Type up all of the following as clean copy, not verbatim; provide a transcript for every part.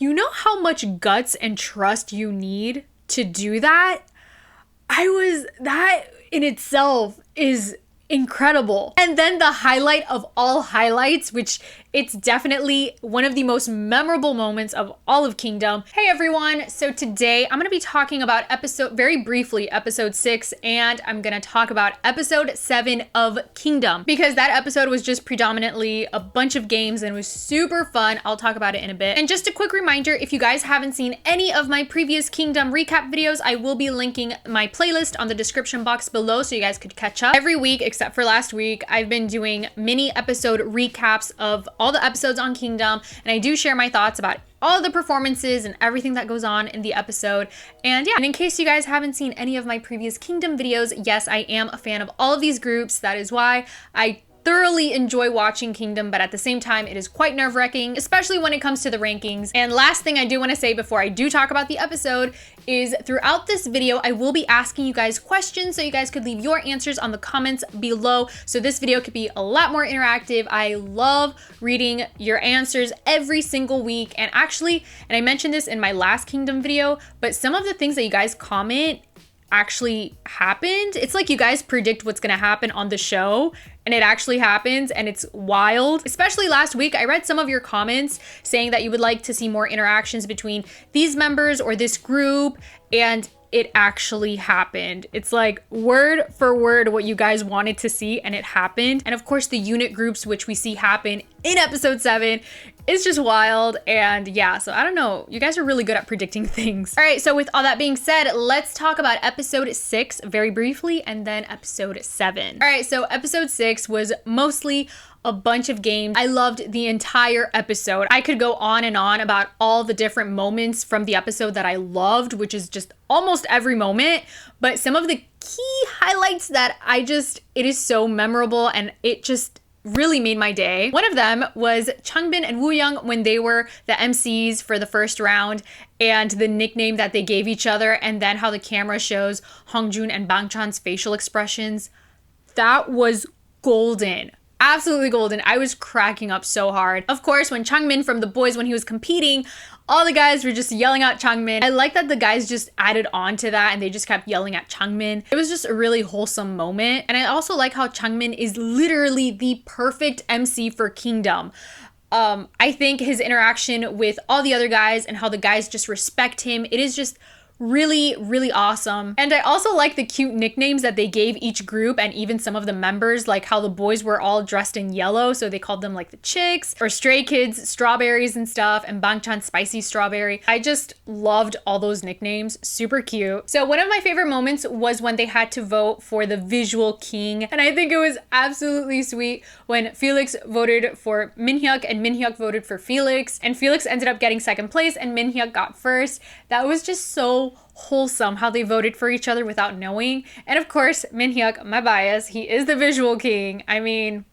You know how much guts and trust you need to do that? That in itself is incredible. And then the highlight of all highlights, which it's definitely one of the most memorable moments of all of Kingdom. Hey everyone, so today I'm gonna be talking about very briefly, episode 6, and I'm gonna talk about episode 7 of Kingdom, because that episode was just predominantly a bunch of games and was super fun. I'll talk about it in a bit. And just a quick reminder, if you guys haven't seen any of my previous Kingdom recap videos, I will be linking my playlist on the description box below so you guys could catch up. Every week, except for last week, I've been doing mini episode recaps of all the episodes on Kingdom, and I do share my thoughts about all the performances and everything that goes on in the episode. And yeah, and in case you guys haven't seen any of my previous Kingdom videos, yes, I am a fan of all of these groups. That is why I thoroughly enjoy watching Kingdom, but at the same time, it is quite nerve-wracking, especially when it comes to the rankings. And last thing I do want to say before I do talk about the episode is throughout this video, I will be asking you guys questions so you guys could leave your answers on the comments below. So this video could be a lot more interactive. I love reading your answers every single week. And actually, and I mentioned this in my last Kingdom video, but some of the things that you guys comment actually happened. It's like you guys predict what's gonna happen on the show and it actually happens, and it's wild. Especially last week, I read some of your comments saying that you would like to see more interactions between these members or this group, and it actually happened. It's like word for word what you guys wanted to see, and it happened. And of course, the unit groups, which we see happen in episode 7, is just wild. And yeah, so I don't know. You guys are really good at predicting things. All right, so with all that being said, let's talk about episode 6 very briefly, and then episode 7. All right, so episode 6 was mostly a bunch of games. I loved the entire episode. I could go on and on about all the different moments from the episode that I loved, which is just almost every moment, but some of the key highlights that it is so memorable, and it just really made my day. One of them was Changbin and Wooyoung when they were the MCs for the first round, and the nickname that they gave each other, and then how the camera shows Hongjun and Bangchan's facial expressions. That was golden. Absolutely golden. I was cracking up so hard. Of course, when Changmin from the Boyz, when he was competing, all the guys were just yelling at Changmin. I like that the guys just added on to that and they just kept yelling at Changmin. It was just a really wholesome moment. And I also like how Changmin is literally the perfect MC for Kingdom. I think his interaction with all the other guys and how the guys just respect him, it is just really, really awesome. And I also like the cute nicknames that they gave each group and even some of the members, like how the boys were all dressed in yellow, so they called them like the chicks, or Stray Kids strawberries and stuff, and Bangchan spicy strawberry. I just loved all those nicknames. Super cute. So one of my favorite moments was when they had to vote for the visual king, and I think it was absolutely sweet when Felix voted for Minhyuk and Minhyuk voted for Felix, and Felix ended up getting second place and Minhyuk got first. That was just so wholesome how they voted for each other without knowing. And of course, Minhyuk, my bias, he is the visual king. I mean,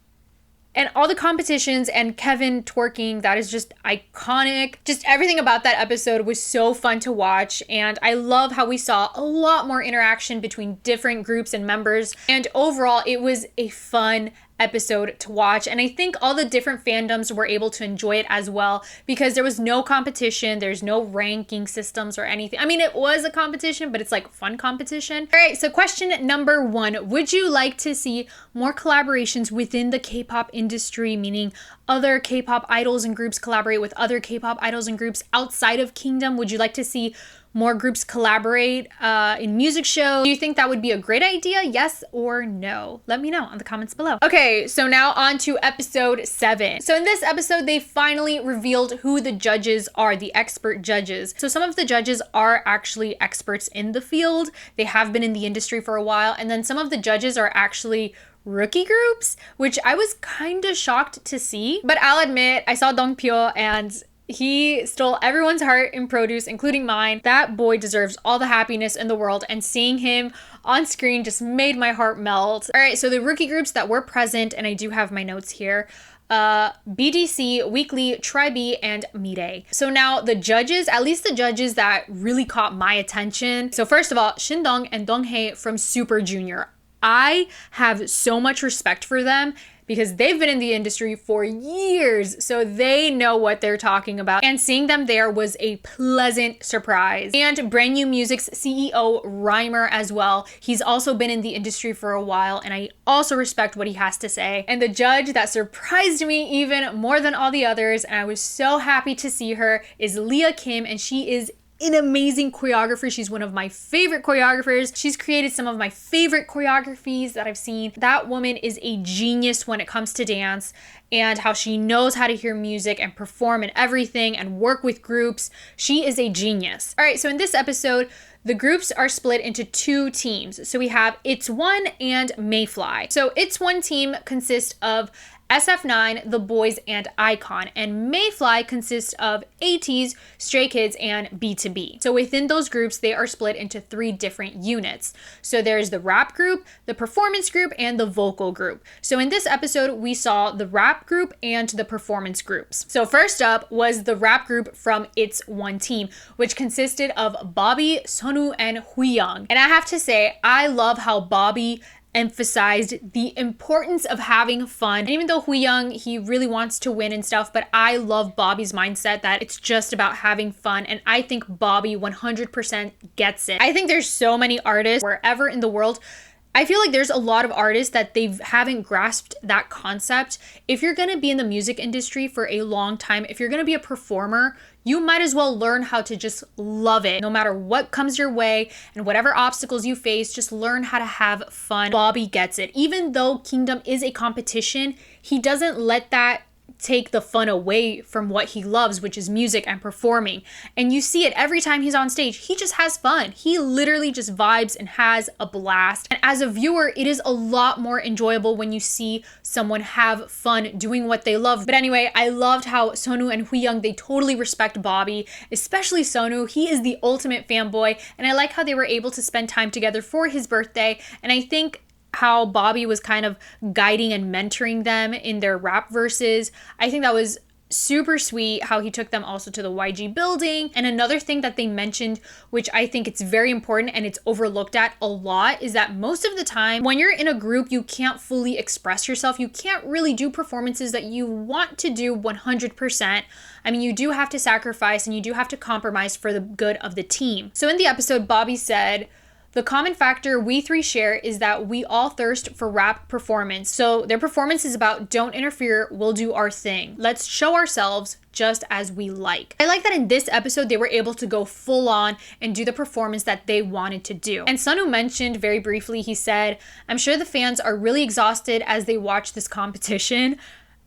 and all the competitions and Kevin twerking, that is just iconic. Just everything about that episode was so fun to watch. And I love how we saw a lot more interaction between different groups and members. And overall, it was a fun episode to watch, and I think all the different fandoms were able to enjoy it as well, because there was no competition, there's no ranking systems or anything. I mean, it was a competition, but it's like fun competition. All right, so question number 1, would you like to see more collaborations within the K-pop industry, meaning other K-pop idols and groups collaborate with other K-pop idols and groups outside of Kingdom? Would you like to see more groups collaborate in music shows? Do you think that would be a great idea? Yes or no? Let me know in the comments below. Okay, so now on to episode 7. So in this episode, they finally revealed who the judges are, the expert judges. So some of the judges are actually experts in the field. They have been in the industry for a while. And then some of the judges are actually rookie groups, which I was kind of shocked to see. But I'll admit, I saw Dongpyo and he stole everyone's heart in Produce, including mine. That boy deserves all the happiness in the world, and seeing him on screen just made my heart melt. All right, so the rookie groups that were present, and I do have my notes here, BDC, Weekly, Tribe, and Mnet. So now the judges, at least the judges that really caught my attention. So first of all, Shindong and Donghae from Super Junior. I have so much respect for them. because they've been in the industry for years, so they know what they're talking about. And seeing them there was a pleasant surprise. And Brand New Music's CEO, Reimer, as well. He's also been in the industry for a while, and I also respect what he has to say. And the judge that surprised me even more than all the others, and I was so happy to see her, is Leah Kim, and she is an amazing choreographer. She's one of my favorite choreographers. She's created some of my favorite choreographies that I've seen. That woman is a genius when it comes to dance and how she knows how to hear music and perform and everything and work with groups. She is a genius. All right, so in this episode, the groups are split into two teams. So we have It's One and MAYFLY. So It's One team consists of SF9, the Boyz, and iKON, and MAYFLY consists of ATEEZ, Stray Kids, and BTOB. So within those groups, they are split into 3 different units. So there's the rap group, the performance group, and the vocal group. So in this episode, we saw the rap group and the performance groups. So first up was the rap group from It's One team, which consisted of Bobby, Sonu, and Wooyoung. And I have to say, I love how Bobby emphasized the importance of having fun. And even though Wooyoung, he really wants to win and stuff, but I love Bobby's mindset that it's just about having fun. And I think Bobby 100% gets it. I think there's so many artists wherever in the world. I feel like there's a lot of artists that they haven't grasped that concept. If you're going to be in the music industry for a long time, if you're going to be a performer, you might as well learn how to just love it. No matter what comes your way and whatever obstacles you face, just learn how to have fun. Bobby gets it. Even though Kingdom is a competition, he doesn't let that take the fun away from what he loves, which is music and performing. And you see it every time he's on stage. He just has fun. He literally just vibes and has a blast. And as a viewer, it is a lot more enjoyable when you see someone have fun doing what they love. But anyway, I loved how Sonu and Wooyoung, they totally respect Bobby, especially Sonu. He is the ultimate fanboy, and I like how they were able to spend time together for his birthday. And I think how Bobby was kind of guiding and mentoring them in their rap verses. I think that was super sweet how he took them also to the YG building. And another thing that they mentioned, which I think it's very important and it's overlooked at a lot, is that most of the time when you're in a group, you can't fully express yourself. You can't really do performances that you want to do 100%. I mean, you do have to sacrifice and you do have to compromise for the good of the team. So in the episode, Bobby said, "The common factor we 3 share is that we all thirst for rap performance. So their performance is about don't interfere, we'll do our thing. Let's show ourselves just as we like." I like that in this episode, they were able to go full on and do the performance that they wanted to do. And Sonu mentioned very briefly, he said, "I'm sure the fans are really exhausted as they watch this competition."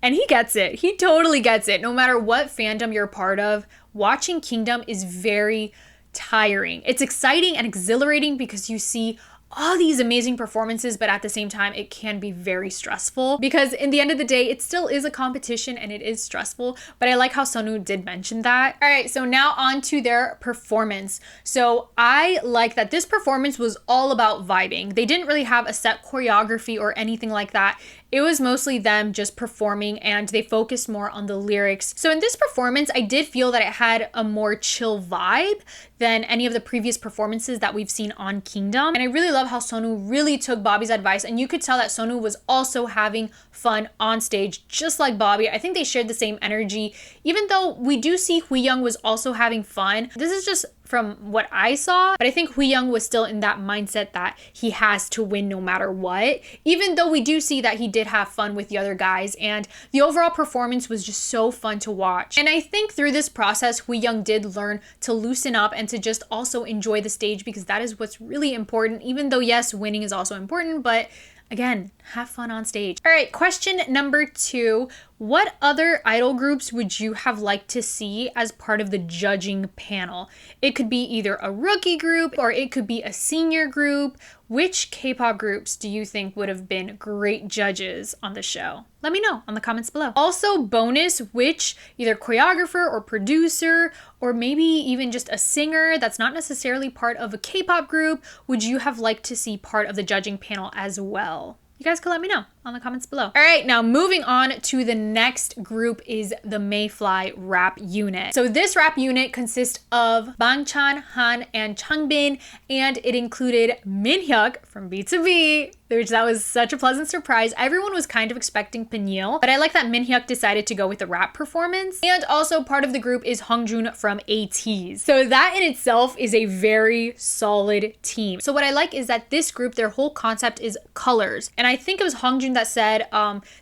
And he gets it. He totally gets it. No matter what fandom you're a part of, watching Kingdom is very tiring. It's exciting and exhilarating because you see all these amazing performances, but at the same time, it can be very stressful because in the end of the day, it still is a competition and it is stressful, but I like how Sonu did mention that. All right, so now on to their performance. So I like that this performance was all about vibing. They didn't really have a set choreography or anything like that. It was mostly them just performing and they focused more on the lyrics. So in this performance, I did feel that it had a more chill vibe than any of the previous performances that we've seen on Kingdom. And I really love how Sonu really took Bobby's advice, and you could tell that Sonu was also having fun on stage, just like Bobby. I think they shared the same energy, even though we do see Wooyoung was also having fun. This is just from what I saw, but I think Wooyoung was still in that mindset that he has to win no matter what, even though we do see that he did have fun with the other guys, and the overall performance was just so fun to watch. And I think through this process, Wooyoung did learn to loosen up and to just also enjoy the stage, because that is what's really important, even though yes, winning is also important, but again, have fun on stage. All right, question number 2. What other idol groups would you have liked to see as part of the judging panel? It could be either a rookie group or it could be a senior group. Which K-pop groups do you think would have been great judges on the show? Let me know on the comments below. Also, bonus, which either choreographer or producer or maybe even just a singer that's not necessarily part of a K-pop group would you have liked to see part of the judging panel as well? You guys can let me know. on the comments below. All right, now moving on to the next group is the MAYFLY rap unit. So this rap unit consists of Bangchan, Han, and Changbin, and it included Minhyuk from BTOB, which that was such a pleasant surprise. Everyone was kind of expecting Peniel, but I like that Minhyuk decided to go with the rap performance. And also part of the group is Hongjoon from ATEEZ. So that in itself is a very solid team. So what I like is that this group, their whole concept is colors. And I think it was Hongjoon that said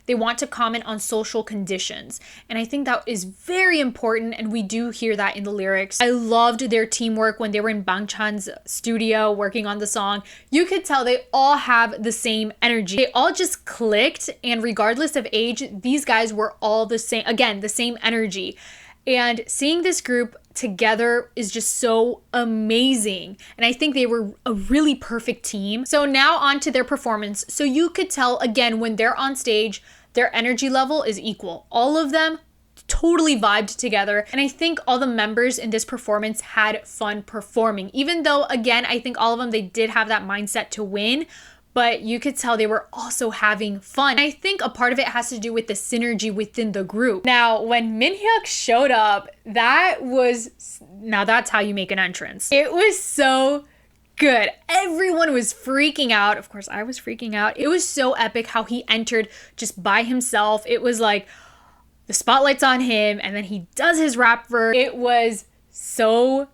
they want to comment on social conditions. And I think that is very important, and we do hear that in the lyrics. I loved their teamwork when they were in Bangchan's studio working on the song. You could tell they all have the same energy. They all just clicked, and regardless of age, these guys were all the same, again, the same energy. And seeing this group together is just so amazing. And I think they were a really perfect team. So now on to their performance. So you could tell, again, when they're on stage, their energy level is equal. All of them totally vibed together. And I think all the members in this performance had fun performing. Even though, again, I think all of them, they did have that mindset to win, but you could tell they were also having fun. I think a part of it has to do with the synergy within the group. Now, when Minhyuk showed up, now that's how you make an entrance. It was so good. Everyone was freaking out. Of course, I was freaking out. It was so epic how he entered just by himself. It was like the spotlight's on him, and then he does his rap verse. It was so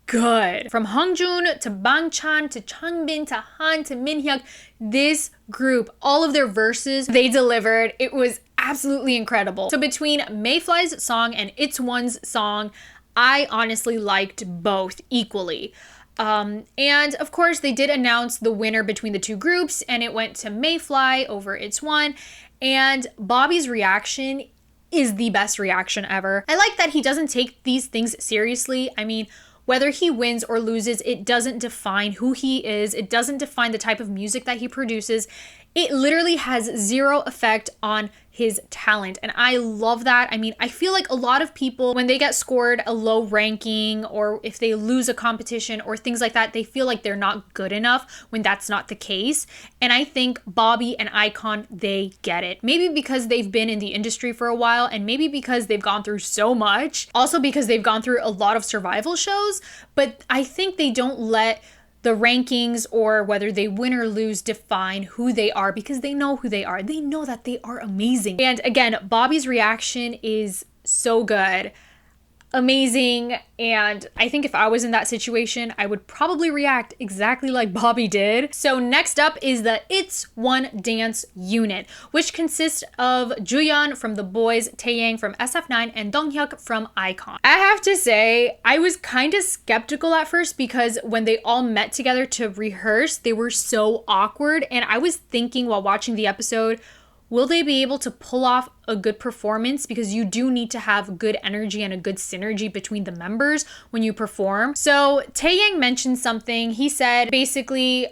good. From Hongjoon to Bangchan to Changbin to Han to Minhyuk, this group, all of their verses, they delivered. It was absolutely incredible. So between MAYFLY's song and ITZONE's song, I honestly liked both equally. And of course, they did announce the winner between the two groups, and it went to MAYFLY over ITZONE. And Bobby's reaction is the best reaction ever. I like that he doesn't take these things seriously. I mean, whether he wins or loses, it doesn't define who he is. It doesn't define the type of music that he produces. It literally has zero effect on his talent. And I love that. I mean, I feel like a lot of people, when they get scored a low ranking or if they lose a competition or things like that, they feel like they're not good enough when that's not the case. And I think Bobby and iKON, they get it. Maybe because they've been in the industry for a while, and maybe because they've gone through so much. Also because they've gone through a lot of survival shows. But I think they don't let the rankings or whether they win or lose define who they are, because they know who they are. They know that they are amazing. And again, Bobby's reaction is so good. Amazing. And I think if I was in that situation, I would probably react exactly like Bobby did. So next up is the ITZONE dance unit, which consists of Wooyoung from the Boyz, Taeyang from SF9, and Donghyuk from iKON. I have to say, I was kind of skeptical at first because when they all met together to rehearse, they were so awkward. And I was thinking while watching the episode, will they be able to pull off a good performance? Because you do need to have good energy and a good synergy between the members when you perform. So Taeyang mentioned something. He said basically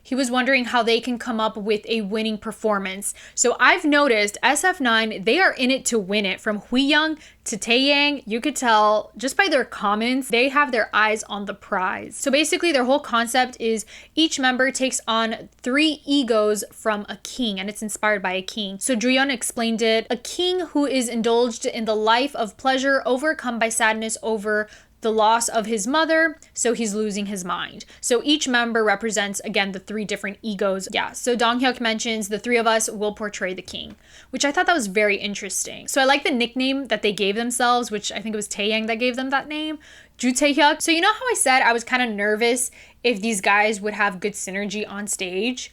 he was wondering how they can come up with a winning performance. So I've noticed SF9, they are in it to win it. From Wooyoung to Taeyang, you could tell just by their comments, they have their eyes on the prize. So basically their whole concept is each member takes on 3 egos from a king, and it's inspired by a king. So Wooyoung explained it. A king who is indulged in the life of pleasure, overcome by sadness over the loss of his mother, so he's losing his mind. So each member represents, again, the 3 different egos. Yeah, so Donghyuk mentions the 3 of us will portray the king, which I thought that was very interesting. So I like the nickname that they gave themselves, which I think it was Taeyang that gave them that name, Ju Taehyuk. So you know how I said I was kind of nervous if these guys would have good synergy on stage?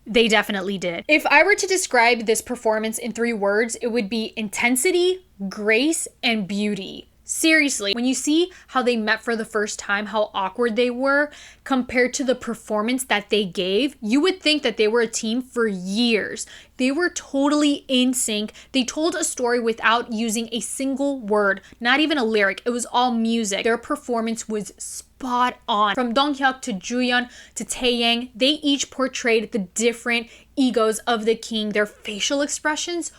They definitely did. If I were to describe this performance in 3 words, it would be intensity, grace, and beauty. Seriously, when you see how they met for the first time, how awkward they were compared to the performance that they gave, you would think that they were a team for years. They were totally in sync. They told a story without using a single word, not even a lyric. It was all music. Their performance was spot on. From Donghyuk to Wooyoung to Taeyang, they each portrayed the different egos of the king. Their facial expressions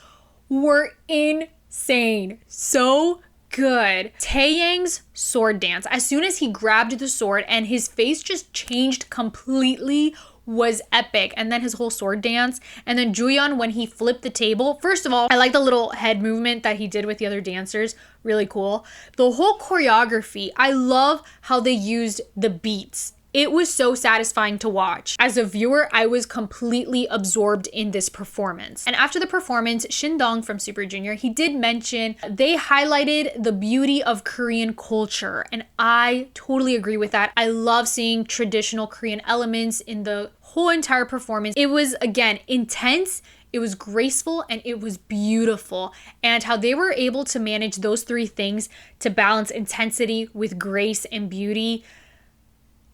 were insane. So good. Taeyang's sword dance, as soon as he grabbed the sword and his face just changed completely, was epic. And then his whole sword dance. And then Juyeon, when he flipped the table. First of all, I like the little head movement that he did with the other dancers. Really cool. The whole choreography, I love how they used the beats. It was so satisfying to watch. As a viewer, I was completely absorbed in this performance. And after the performance, Shin Dong from Super Junior, he did mention they highlighted the beauty of Korean culture. And I totally agree with that. I love seeing traditional Korean elements in the whole entire performance. It was, again, intense. It was graceful and it was beautiful. And how they were able to manage those three things to balance intensity with grace and beauty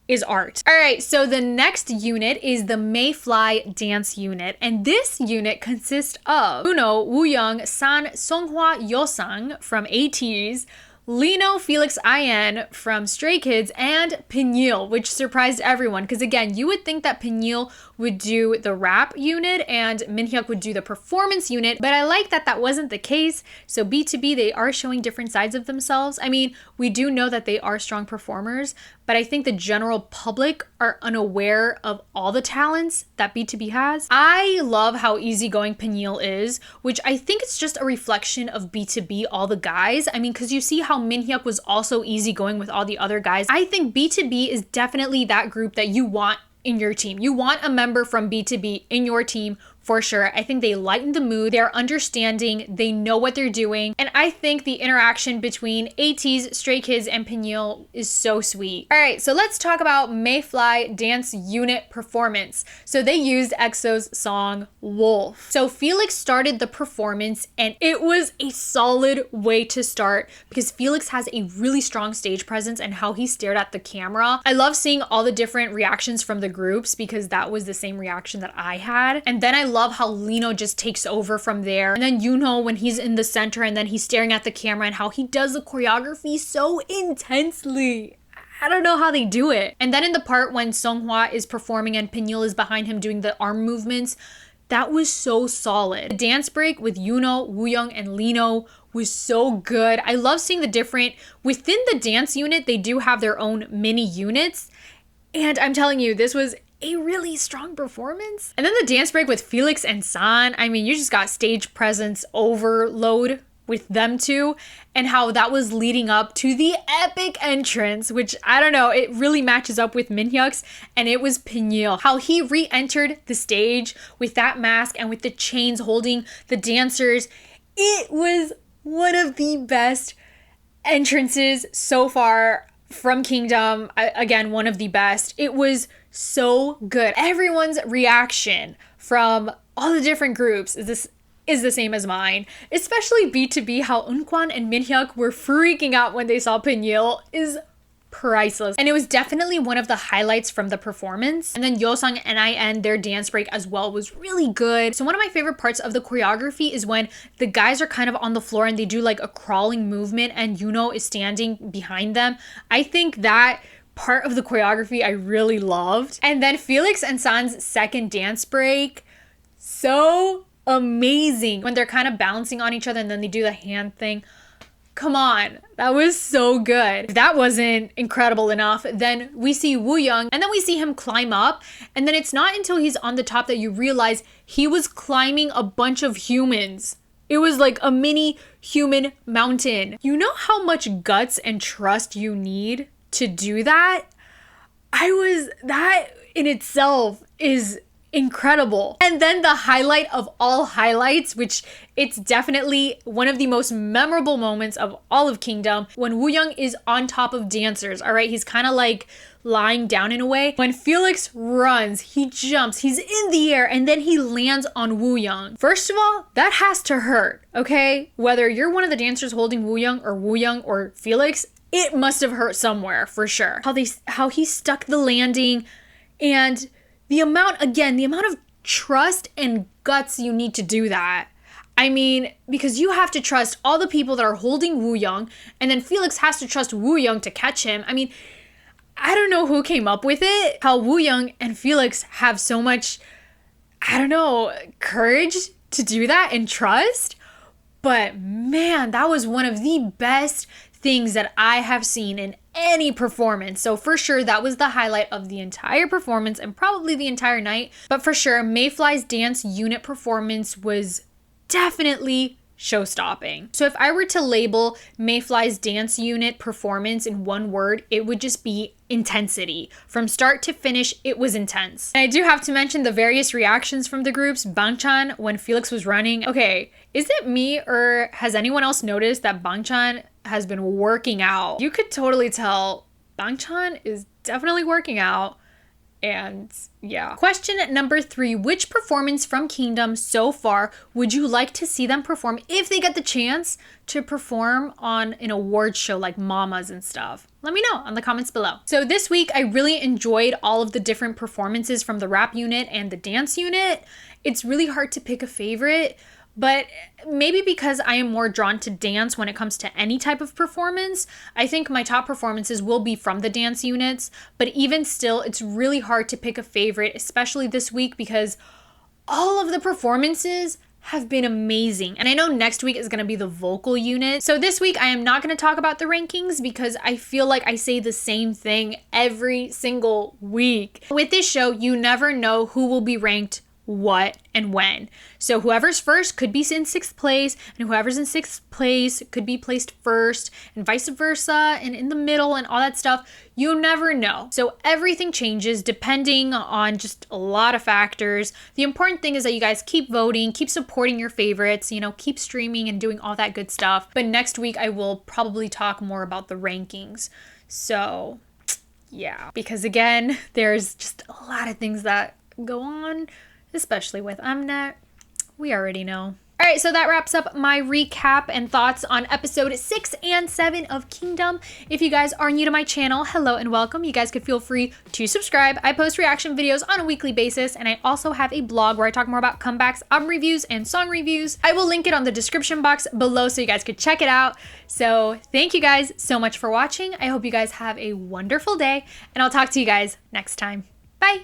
is art. All right, so the next unit is the MAYFLY dance unit. And this unit consists of Yunho, Wooyoung, San, Seonghwa, Yeosang from ATEEZ, Lino, Felix, IN from Stray Kids, and Peniel, which surprised everyone. Because again, you would think that Peniel would do the rap unit and Minhyuk would do the performance unit, but I like that that wasn't the case. So BTOB, they are showing different sides of themselves. I mean, we do know that they are strong performers, but I think the general public are unaware of all the talents that BTOB has. I love how easygoing Peniel is, which I think it's just a reflection of BTOB, all the guys. I mean, because you see how Minhyuk was also easygoing with all the other guys. I think BTOB is definitely that group that you want in your team. You want a member from BTOB in your team for sure. I think they lighten the mood. They're understanding. They know what they're doing. And I think the interaction between ATEEZ, Stray Kids, and Peniel is so sweet. All right, so let's talk about MAYFLY dance unit performance. So they used EXO's song Wolf. So Felix started the performance and it was a solid way to start because Felix has a really strong stage presence and how he stared at the camera. I love seeing all the different reactions from the groups because that was the same reaction that I had. And then I love how Lino just takes over from there. And then Yunho when he's in the center and then he's staring at the camera and how he does the choreography so intensely. I don't know how they do it. And then in the part when Seonghwa is performing and Peniel is behind him doing the arm movements, that was so solid. The dance break with Yunho, Wooyoung, and Lino was so good. I love seeing the different, within the dance unit, they do have their own mini units. And I'm telling you, this was a really strong performance. And then the dance break with Felix and San, I mean, you just got stage presence overload with them two and how that was leading up to the epic entrance, which I don't know, it really matches up with Minhyuk's, and it was Peniel. How he re-entered the stage with that mask and with the chains holding the dancers. It was one of the best entrances so far from Kingdom. Again, one of the best. It was so good. Everyone's reaction from all the different groups is the same as mine. Especially BTOB, how Eunkwon and Minhyuk were freaking out when they saw Peniel is priceless. And it was definitely one of the highlights from the performance. And then Yeosang and IN, their dance break as well was really good. So one of my favorite parts of the choreography is when the guys are kind of on the floor and they do like a crawling movement and Yunho is standing behind them. I think that part of the choreography I really loved. And then Felix and San's second dance break, so amazing. When they're kind of balancing on each other and then they do the hand thing. Come on, that was so good. If that wasn't incredible enough, then we see Wooyoung and then we see him climb up. And then it's not until he's on the top that you realize he was climbing a bunch of humans. It was like a mini human mountain. You know how much guts and trust you need to do that? That in itself is incredible. And then the highlight of all highlights, which it's definitely one of the most memorable moments of all of Kingdom, when Wooyoung is on top of dancers. All right, he's kind of like lying down in a way. When Felix runs, he jumps, he's in the air, and then he lands on Wooyoung. First of all, that has to hurt, okay? Whether you're one of the dancers holding Wooyoung or Felix, it must have hurt somewhere for sure. How he stuck the landing, and the amount of trust and guts you need to do that. I mean, because you have to trust all the people that are holding Wooyoung, and then Felix has to trust Wooyoung to catch him. I mean, I don't know who came up with it, how Wooyoung and Felix have so much, courage to do that and trust. But man, that was one of the best things that I have seen in any performance. So for sure, that was the highlight of the entire performance and probably the entire night. But for sure, MAYFLY's dance unit performance was definitely show-stopping. So if I were to label MAYFLY's dance unit performance in one word, it would just be intensity. From start to finish, it was intense. And I do have to mention the various reactions from the groups. Bangchan, when Felix was running. Okay, is it me or has anyone else noticed that Bangchan has been working out? You could totally tell Bangchan is definitely working out. And yeah. Question number 3, which performance from Kingdom so far would you like to see them perform if they get the chance to perform on an award show like Mama's and stuff? Let me know on the comments below. So this week, I really enjoyed all of the different performances from the rap unit and the dance unit. It's really hard to pick a favorite, but maybe because I am more drawn to dance when it comes to any type of performance, I think my top performances will be from the dance units. But even still, it's really hard to pick a favorite, especially this week, because all of the performances have been amazing. And I know next week is going to be the vocal unit. So this week, I am not going to talk about the rankings because I feel like I say the same thing every single week. With this show, you never know who will be ranked what and when. So whoever's first could be in 6th place, and whoever's in 6th place could be placed first, and vice versa, and in the middle and all that stuff. You never know. So everything changes depending on just a lot of factors. The important thing is that you guys keep voting, keep supporting your favorites, you know, keep streaming and doing all that good stuff. But next week I will probably talk more about the rankings. So yeah, because again, there's just a lot of things that go on, especially with Mnet. We already know. All right, so that wraps up my recap and thoughts on episode 6 and 7 of Kingdom. If you guys are new to my channel, hello and welcome. You guys could feel free to subscribe. I post reaction videos on a weekly basis, and I also have a blog where I talk more about comebacks, album reviews, and song reviews. I will link it on the description box below so you guys could check it out. So thank you guys so much for watching. I hope you guys have a wonderful day, and I'll talk to you guys next time. Bye.